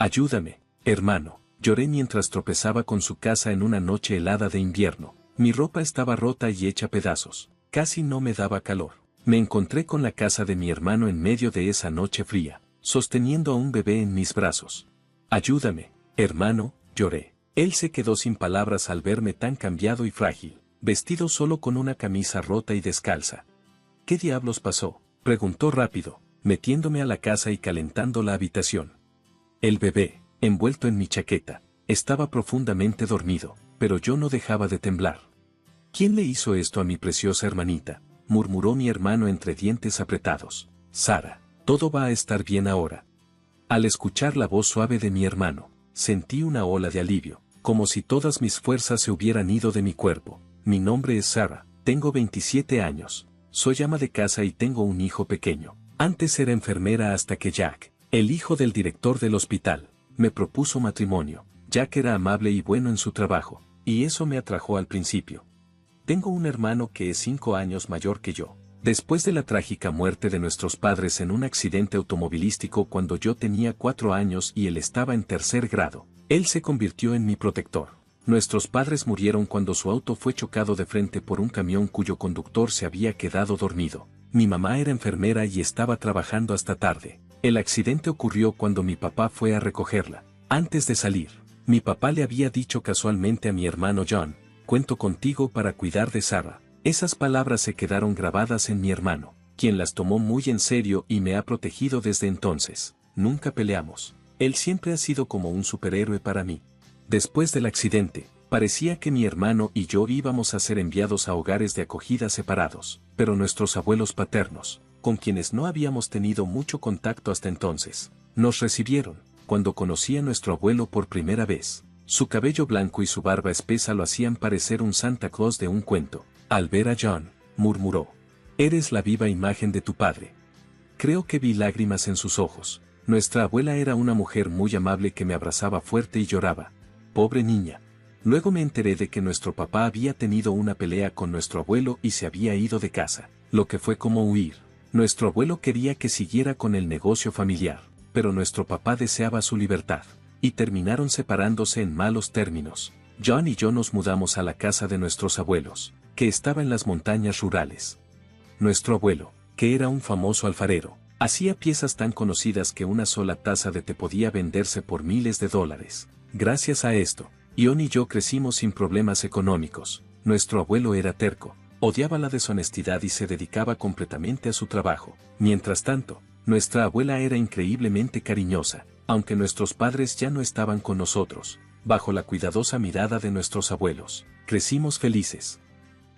Ayúdame, hermano. Lloré mientras tropezaba con su casa en una noche helada de invierno. Mi ropa estaba rota y hecha pedazos. Casi no me daba calor. Me encontré con la casa de mi hermano en medio de esa noche fría, sosteniendo a un bebé en mis brazos. Ayúdame, hermano, lloré. Él se quedó sin palabras al verme tan cambiado y frágil, vestido solo con una camisa rota y descalza. ¿Qué diablos pasó?, preguntó rápido, metiéndome a la casa y calentando la habitación. El bebé, envuelto en mi chaqueta, estaba profundamente dormido, pero yo no dejaba de temblar. ¿Quién le hizo esto a mi preciosa hermanita?, murmuró mi hermano entre dientes apretados. Sara, todo va a estar bien ahora. Al escuchar la voz suave de mi hermano, sentí una ola de alivio, como si todas mis fuerzas se hubieran ido de mi cuerpo. Mi nombre es Sara, tengo 27 años, soy ama de casa y tengo un hijo pequeño. Antes era enfermera hasta que Jack, el hijo del director del hospital, me propuso matrimonio. Jack era amable y bueno en su trabajo, y eso me atrajo al principio. Tengo un hermano que es 5 años mayor que yo. Después de la trágica muerte de nuestros padres en un accidente automovilístico cuando yo tenía 4 años y él estaba en 3er grado, él se convirtió en mi protector. Nuestros padres murieron cuando su auto fue chocado de frente por un camión cuyo conductor se había quedado dormido. Mi mamá era enfermera y estaba trabajando hasta tarde. El accidente ocurrió cuando mi papá fue a recogerla. Antes de salir, mi papá le había dicho casualmente a mi hermano John: cuento contigo para cuidar de Sara. Esas palabras se quedaron grabadas en mi hermano, quien las tomó muy en serio y me ha protegido desde entonces. Nunca peleamos. Él siempre ha sido como un superhéroe para mí. Después del accidente, parecía que mi hermano y yo íbamos a ser enviados a hogares de acogida separados, pero nuestros abuelos paternos, con quienes no habíamos tenido mucho contacto hasta entonces, nos recibieron. Cuando conocí a nuestro abuelo por primera vez, su cabello blanco y su barba espesa lo hacían parecer un Santa Claus de un cuento. Al ver a John, murmuró: eres la viva imagen de tu padre. Creo que vi lágrimas en sus ojos. Nuestra abuela era una mujer muy amable que me abrazaba fuerte y lloraba. Pobre niña. Luego me enteré de que nuestro papá había tenido una pelea con nuestro abuelo y se había ido de casa, lo que fue como huir. Nuestro abuelo quería que siguiera con el negocio familiar, pero nuestro papá deseaba su libertad, y terminaron separándose en malos términos. John y yo nos mudamos a la casa de nuestros abuelos, que estaba en las montañas rurales. Nuestro abuelo, que era un famoso alfarero, hacía piezas tan conocidas que una sola taza de té podía venderse por miles de dólares. Gracias a esto, Ion y yo crecimos sin problemas económicos. Nuestro abuelo era terco, odiaba la deshonestidad y se dedicaba completamente a su trabajo. Mientras tanto, nuestra abuela era increíblemente cariñosa, aunque nuestros padres ya no estaban con nosotros. Bajo la cuidadosa mirada de nuestros abuelos, crecimos felices.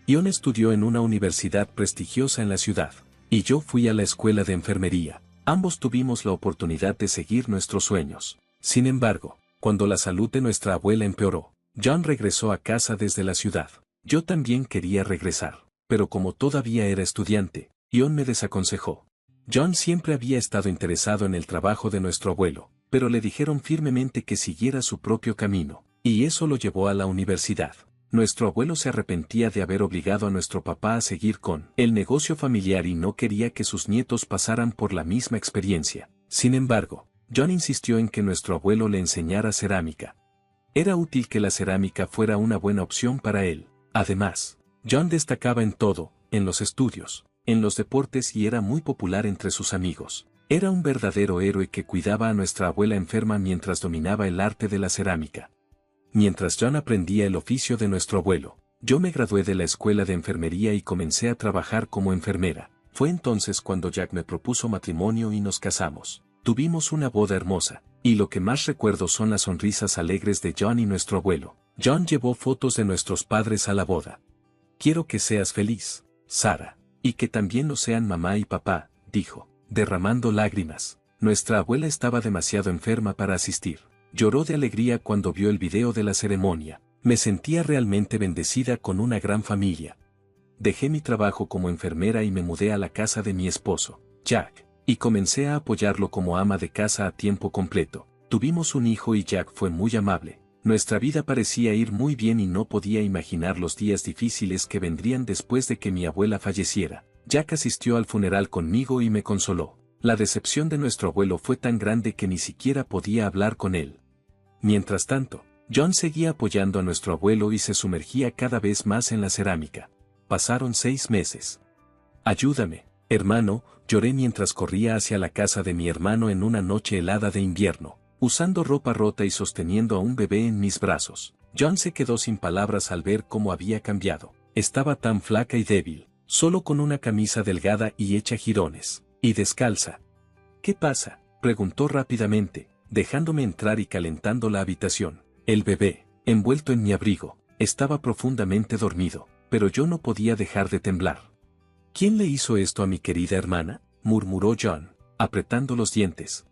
Ion estudió en una universidad prestigiosa en la ciudad, y yo fui a la escuela de enfermería. Ambos tuvimos la oportunidad de seguir nuestros sueños. Sin embargo, cuando la salud de nuestra abuela empeoró, John regresó a casa desde la ciudad. Yo también quería regresar, pero como todavía era estudiante, Ion me desaconsejó. John siempre había estado interesado en el trabajo de nuestro abuelo, pero le dijeron firmemente que siguiera su propio camino, y eso lo llevó a la universidad. Nuestro abuelo se arrepentía de haber obligado a nuestro papá a seguir con el negocio familiar y no quería que sus nietos pasaran por la misma experiencia. Sin embargo, John insistió en que nuestro abuelo le enseñara cerámica. Era útil que la cerámica fuera una buena opción para él. Además, John destacaba en todo, en los estudios, en los deportes y era muy popular entre sus amigos. Era un verdadero héroe que cuidaba a nuestra abuela enferma mientras dominaba el arte de la cerámica. Mientras John aprendía el oficio de nuestro abuelo, yo me gradué de la escuela de enfermería y comencé a trabajar como enfermera. Fue entonces cuando Jack me propuso matrimonio y nos casamos. Tuvimos una boda hermosa, y lo que más recuerdo son las sonrisas alegres de John y nuestro abuelo. John llevó fotos de nuestros padres a la boda. Quiero que seas feliz, Sara, y que también lo sean mamá y papá, dijo, derramando lágrimas. Nuestra abuela estaba demasiado enferma para asistir. Lloró de alegría cuando vio el video de la ceremonia. Me sentía realmente bendecida con una gran familia. Dejé mi trabajo como enfermera y me mudé a la casa de mi esposo, Jack, y comencé a apoyarlo como ama de casa a tiempo completo. Tuvimos un hijo y Jack fue muy amable. Nuestra vida parecía ir muy bien y no podía imaginar los días difíciles que vendrían después de que mi abuela falleciera. Jack asistió al funeral conmigo y me consoló. La decepción de nuestro abuelo fue tan grande que ni siquiera podía hablar con él. Mientras tanto, John seguía apoyando a nuestro abuelo y se sumergía cada vez más en la cerámica. Pasaron 6 meses. Ayúdame, hermano, lloré mientras corría hacia la casa de mi hermano en una noche helada de invierno, usando ropa rota y sosteniendo a un bebé en mis brazos. John se quedó sin palabras al ver cómo había cambiado. Estaba tan flaca y débil, solo con una camisa delgada y hecha jirones, y descalza. ¿Qué pasa?, preguntó rápidamente, dejándome entrar y calentando la habitación. El bebé, envuelto en mi abrigo, estaba profundamente dormido, pero yo no podía dejar de temblar. ¿Quién le hizo esto a mi querida hermana?, murmuró John, apretando los dientes.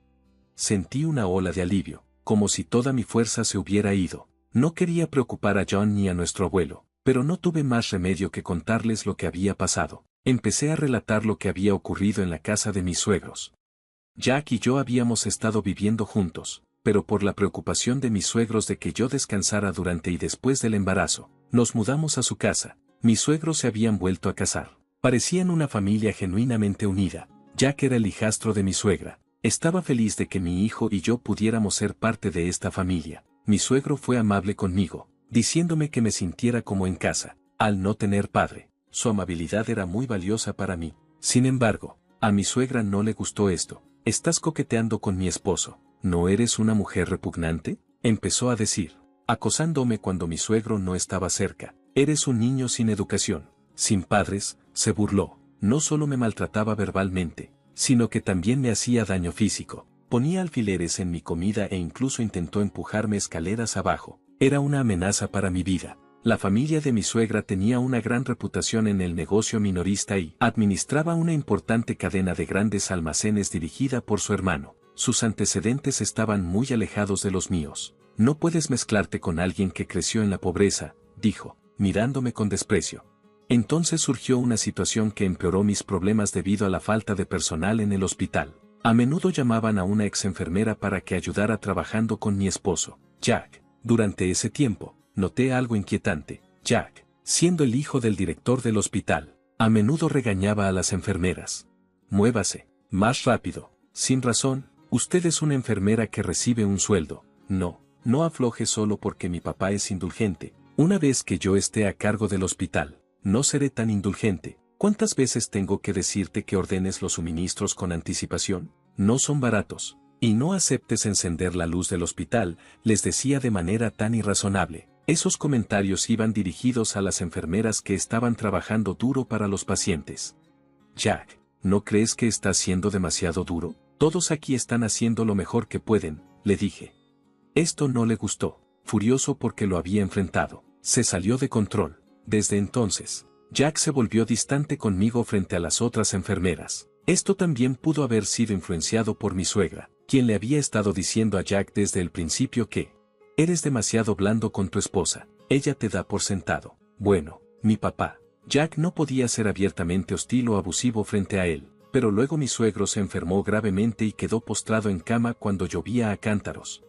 Sentí una ola de alivio, como si toda mi fuerza se hubiera ido. No quería preocupar a John ni a nuestro abuelo, pero no tuve más remedio que contarles lo que había pasado. Empecé a relatar lo que había ocurrido en la casa de mis suegros. Jack y yo habíamos estado viviendo juntos, pero por la preocupación de mis suegros de que yo descansara durante y después del embarazo, nos mudamos a su casa. Mis suegros se habían vuelto a casar. Parecían una familia genuinamente unida. Jack era el hijastro de mi suegra. Estaba feliz de que mi hijo y yo pudiéramos ser parte de esta familia. Mi suegro fue amable conmigo, diciéndome que me sintiera como en casa, al no tener padre. Su amabilidad era muy valiosa para mí. Sin embargo, a mi suegra no le gustó esto. «Estás coqueteando con mi esposo, ¿no eres una mujer repugnante?», empezó a decir, acosándome cuando mi suegro no estaba cerca. «Eres un niño sin educación, sin padres», se burló. No solo me maltrataba verbalmente, sino que también me hacía daño físico. Ponía alfileres en mi comida e incluso intentó empujarme escaleras abajo. Era una amenaza para mi vida. La familia de mi suegra tenía una gran reputación en el negocio minorista y administraba una importante cadena de grandes almacenes dirigida por su hermano. Sus antecedentes estaban muy alejados de los míos. «No puedes mezclarte con alguien que creció en la pobreza», dijo, mirándome con desprecio. Entonces surgió una situación que empeoró mis problemas debido a la falta de personal en el hospital. A menudo llamaban a una ex enfermera para que ayudara trabajando con mi esposo, Jack. Durante ese tiempo, noté algo inquietante. Jack, siendo el hijo del director del hospital, a menudo regañaba a las enfermeras. «Muévase, más rápido, sin razón, usted es una enfermera que recibe un sueldo. No afloje solo porque mi papá es indulgente. Una vez que yo esté a cargo del hospital, no seré tan indulgente. ¿Cuántas veces tengo que decirte que ordenes los suministros con anticipación? No son baratos. Y no aceptes encender la luz del hospital», les decía de manera tan irrazonable. Esos comentarios iban dirigidos a las enfermeras que estaban trabajando duro para los pacientes. «Jack, ¿no crees que estás siendo demasiado duro? Todos aquí están haciendo lo mejor que pueden», le dije. Esto no le gustó. Furioso porque lo había enfrentado, se salió de control. Desde entonces, Jack se volvió distante conmigo frente a las otras enfermeras. Esto también pudo haber sido influenciado por mi suegra, quien le había estado diciendo a Jack desde el principio que «eres demasiado blando con tu esposa, ella te da por sentado». Bueno, mi papá. Jack no podía ser abiertamente hostil o abusivo frente a él, pero luego mi suegro se enfermó gravemente y quedó postrado en cama cuando llovía a cántaros.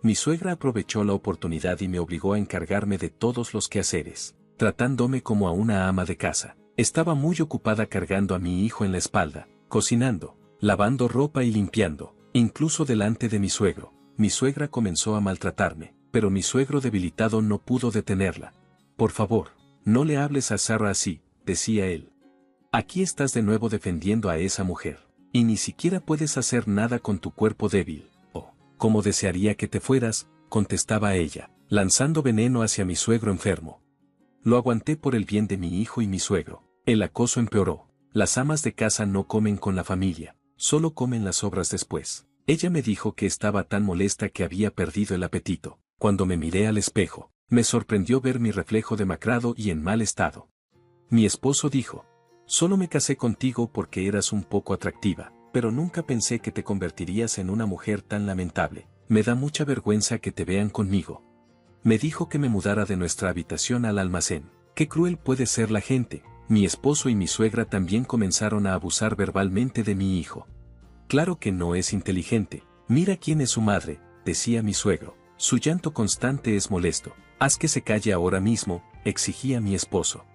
Mi suegra aprovechó la oportunidad y me obligó a encargarme de todos los quehaceres, tratándome como a una ama de casa. Estaba muy ocupada cargando a mi hijo en la espalda, cocinando, lavando ropa y limpiando, incluso delante de mi suegro. Mi suegra comenzó a maltratarme, pero mi suegro debilitado no pudo detenerla. «Por favor, no le hables a Sarah así», decía él. «Aquí estás de nuevo defendiendo a esa mujer, y ni siquiera puedes hacer nada con tu cuerpo débil». «Oh, cómo desearía que te fueras», contestaba ella, lanzando veneno hacia mi suegro enfermo. Lo aguanté por el bien de mi hijo y mi suegro. El acoso empeoró. Las amas de casa no comen con la familia, solo comen las sobras después. Ella me dijo que estaba tan molesta que había perdido el apetito. Cuando me miré al espejo, me sorprendió ver mi reflejo demacrado y en mal estado. Mi esposo dijo: «Solo me casé contigo porque eras un poco atractiva, pero nunca pensé que te convertirías en una mujer tan lamentable. Me da mucha vergüenza que te vean conmigo». Me dijo que me mudara de nuestra habitación al almacén. Qué cruel puede ser la gente. Mi esposo y mi suegra también comenzaron a abusar verbalmente de mi hijo. «Claro que no es inteligente. Mira quién es su madre», decía mi suegro. «Su llanto constante es molesto. Haz que se calle ahora mismo», exigía mi esposo.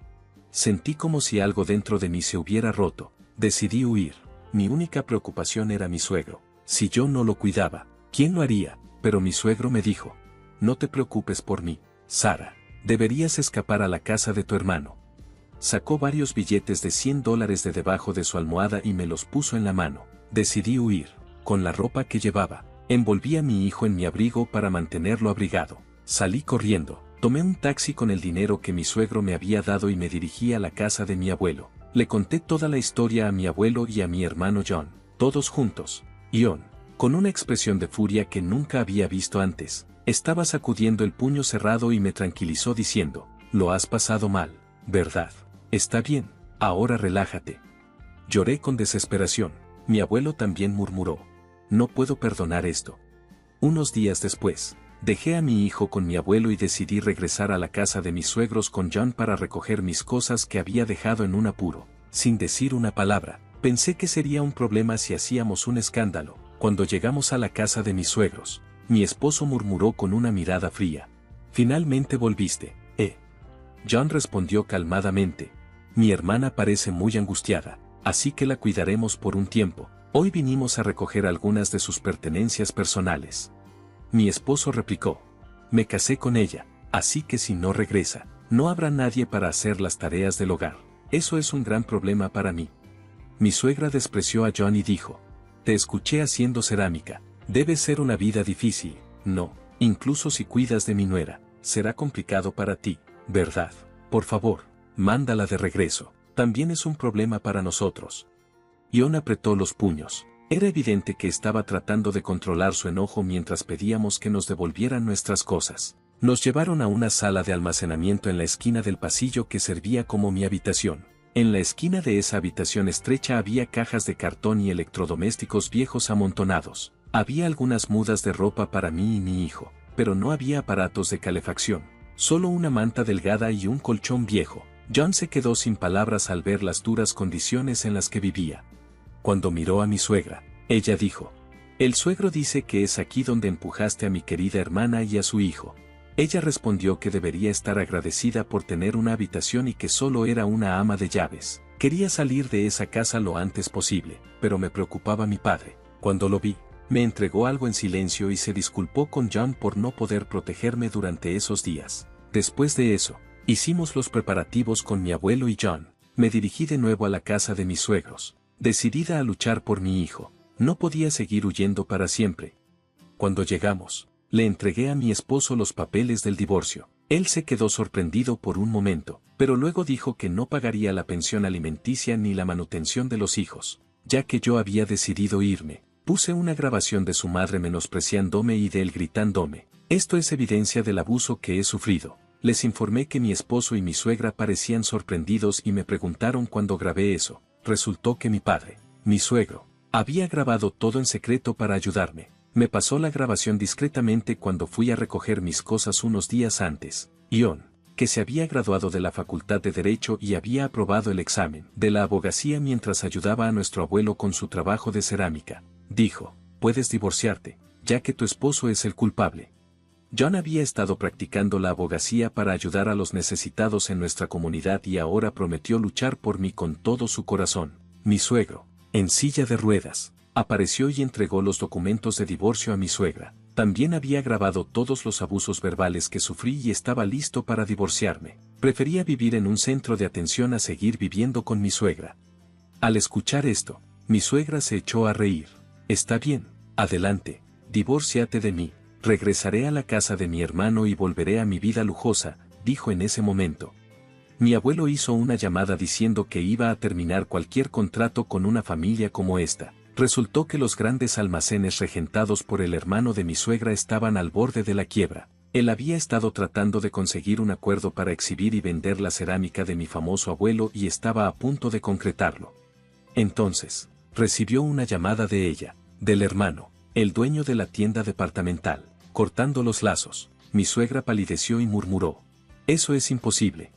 Sentí como si algo dentro de mí se hubiera roto. Decidí huir. Mi única preocupación era mi suegro. Si yo no lo cuidaba, ¿quién lo haría? Pero mi suegro me dijo: no te preocupes por mí, Sara. Deberías escapar a la casa de tu hermano. Sacó varios billetes de $100 de debajo de su almohada y me los puso en la mano. Decidí huir. Con la ropa que llevaba, envolví a mi hijo en mi abrigo para mantenerlo abrigado. Salí corriendo. Tomé un taxi con el dinero que mi suegro me había dado y me dirigí a la casa de mi abuelo. Le conté toda la historia a mi abuelo y a mi hermano John, todos juntos. John, con una expresión de furia que nunca había visto antes, estaba sacudiendo el puño cerrado y me tranquilizó diciendo: lo has pasado mal, ¿verdad? Está bien, ahora relájate. Lloré con desesperación. Mi abuelo también murmuró: no puedo perdonar esto. Unos días después, dejé a mi hijo con mi abuelo y decidí regresar a la casa de mis suegros con John para recoger mis cosas que había dejado en un apuro. Sin decir una palabra, pensé que sería un problema si hacíamos un escándalo. Cuando llegamos a la casa de mis suegros, mi esposo murmuró con una mirada fría: finalmente volviste, ¿eh? John respondió calmadamente: mi hermana parece muy angustiada, así que la cuidaremos por un tiempo. Hoy vinimos a recoger algunas de sus pertenencias personales. Mi esposo replicó: me casé con ella, así que si no regresa, no habrá nadie para hacer las tareas del hogar. Eso es un gran problema para mí. Mi suegra despreció a John y dijo: te escuché haciendo cerámica. Debe ser una vida difícil. No, incluso si cuidas de mi nuera, será complicado para ti, ¿verdad? Por favor, mándala de regreso. También es un problema para nosotros. John apretó los puños. Era evidente que estaba tratando de controlar su enojo mientras pedíamos que nos devolvieran nuestras cosas. Nos llevaron a una sala de almacenamiento en la esquina del pasillo que servía como mi habitación. En la esquina de esa habitación estrecha había cajas de cartón y electrodomésticos viejos amontonados. Había algunas mudas de ropa para mí y mi hijo, pero no había aparatos de calefacción. Solo una manta delgada y un colchón viejo. John se quedó sin palabras al ver las duras condiciones en las que vivía. Cuando miró a mi suegra, ella dijo: el suegro dice que es aquí donde empujaste a mi querida hermana y a su hijo. Ella respondió que debería estar agradecida por tener una habitación y que solo era una ama de llaves. Quería salir de esa casa lo antes posible, pero me preocupaba mi padre. Cuando lo vi, me entregó algo en silencio y se disculpó con John por no poder protegerme durante esos días. Después de eso, hicimos los preparativos con mi abuelo y John. Me dirigí de nuevo a la casa de mis suegros, decidida a luchar por mi hijo. No podía seguir huyendo para siempre. Cuando llegamos, le entregué a mi esposo los papeles del divorcio. Él se quedó sorprendido por un momento, pero luego dijo que no pagaría la pensión alimenticia ni la manutención de los hijos, ya que yo había decidido irme. Puse una grabación de su madre menospreciándome y de él gritándome: esto es evidencia del abuso que he sufrido. Les informé que mi esposo y mi suegra parecían sorprendidos y me preguntaron cuándo grabé eso. Resultó que mi padre, mi suegro, había grabado todo en secreto para ayudarme. Me pasó la grabación discretamente cuando fui a recoger mis cosas unos días antes. John, que se había graduado de la Facultad de Derecho y había aprobado el examen de la abogacía mientras ayudaba a nuestro abuelo con su trabajo de cerámica, dijo: puedes divorciarte, ya que tu esposo es el culpable. John había estado practicando la abogacía para ayudar a los necesitados en nuestra comunidad y ahora prometió luchar por mí con todo su corazón. Mi suegro, en silla de ruedas, apareció y entregó los documentos de divorcio a mi suegra. También había grabado todos los abusos verbales que sufrí y estaba listo para divorciarme. Prefería vivir en un centro de atención a seguir viviendo con mi suegra. Al escuchar esto, mi suegra se echó a reír. Está bien, adelante, divórciate de mí. Regresaré a la casa de mi hermano y volveré a mi vida lujosa, dijo en ese momento. Mi abuelo hizo una llamada diciendo que iba a terminar cualquier contrato con una familia como esta. Resultó que los grandes almacenes regentados por el hermano de mi suegra estaban al borde de la quiebra. Él había estado tratando de conseguir un acuerdo para exhibir y vender la cerámica de mi famoso abuelo y estaba a punto de concretarlo. Entonces, recibió una llamada de ella, del hermano, el dueño de la tienda departamental. Cortando los lazos, mi suegra palideció y murmuró: eso es imposible.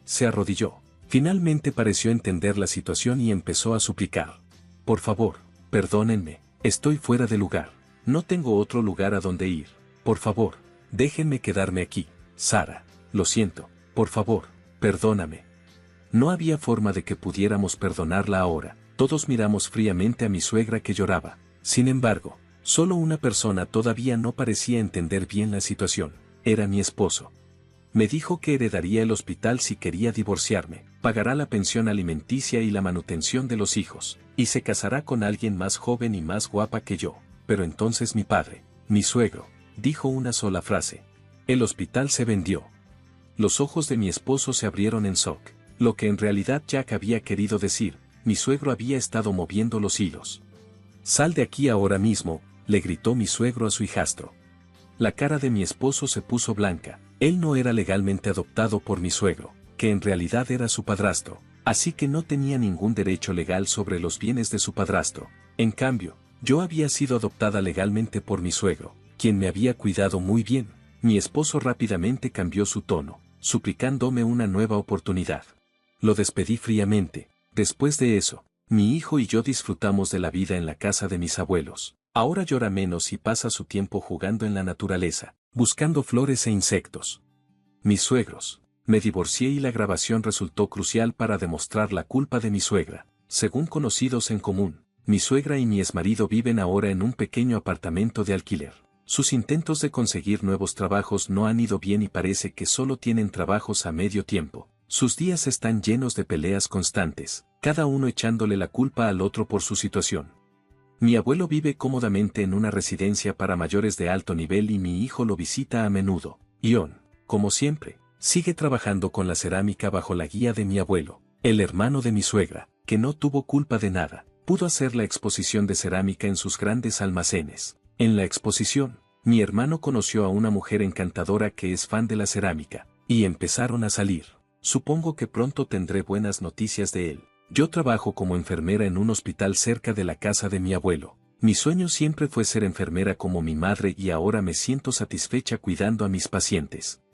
Se arrodilló. Finalmente pareció entender la situación y empezó a suplicar: por favor, perdónenme, estoy fuera de lugar. No tengo otro lugar a donde ir. Por favor, déjenme quedarme aquí. Sara, lo siento, por favor, perdóname. No había forma de que pudiéramos perdonarla ahora. Todos miramos fríamente a mi suegra que lloraba. Sin embargo, solo una persona todavía no parecía entender bien la situación. Era mi esposo. Me dijo que heredaría el hospital si quería divorciarme, pagará la pensión alimenticia y la manutención de los hijos, y se casará con alguien más joven y más guapa que yo. Pero entonces mi padre, mi suegro, dijo una sola frase. El hospital se vendió. Los ojos de mi esposo se abrieron en shock. Lo que en realidad Jack había querido decir, mi suegro había estado moviendo los hilos. Sal de aquí ahora mismo, le gritó mi suegro a su hijastro. La cara de mi esposo se puso blanca. Él no era legalmente adoptado por mi suegro, que en realidad era su padrastro, así que no tenía ningún derecho legal sobre los bienes de su padrastro. En cambio, yo había sido adoptada legalmente por mi suegro, quien me había cuidado muy bien. Mi esposo rápidamente cambió su tono, suplicándome una nueva oportunidad. Lo despedí fríamente. Después de eso, mi hijo y yo disfrutamos de la vida en la casa de mis abuelos. Ahora llora menos y pasa su tiempo jugando en la naturaleza, buscando flores e insectos. Mis suegros. Me divorcié y la grabación resultó crucial para demostrar la culpa de mi suegra. Según conocidos en común, mi suegra y mi exmarido viven ahora en un pequeño apartamento de alquiler. Sus intentos de conseguir nuevos trabajos no han ido bien y parece que solo tienen trabajos a medio tiempo. Sus días están llenos de peleas constantes, cada uno echándole la culpa al otro por su situación. Mi abuelo vive cómodamente en una residencia para mayores de alto nivel y mi hijo lo visita a menudo. Ion, como siempre, sigue trabajando con la cerámica bajo la guía de mi abuelo, el hermano de mi suegra, que no tuvo culpa de nada. Pudo hacer la exposición de cerámica en sus grandes almacenes. En la exposición, mi hermano conoció a una mujer encantadora que es fan de la cerámica, y empezaron a salir. Supongo que pronto tendré buenas noticias de él. Yo trabajo como enfermera en un hospital cerca de la casa de mi abuelo. Mi sueño siempre fue ser enfermera como mi madre y ahora me siento satisfecha cuidando a mis pacientes.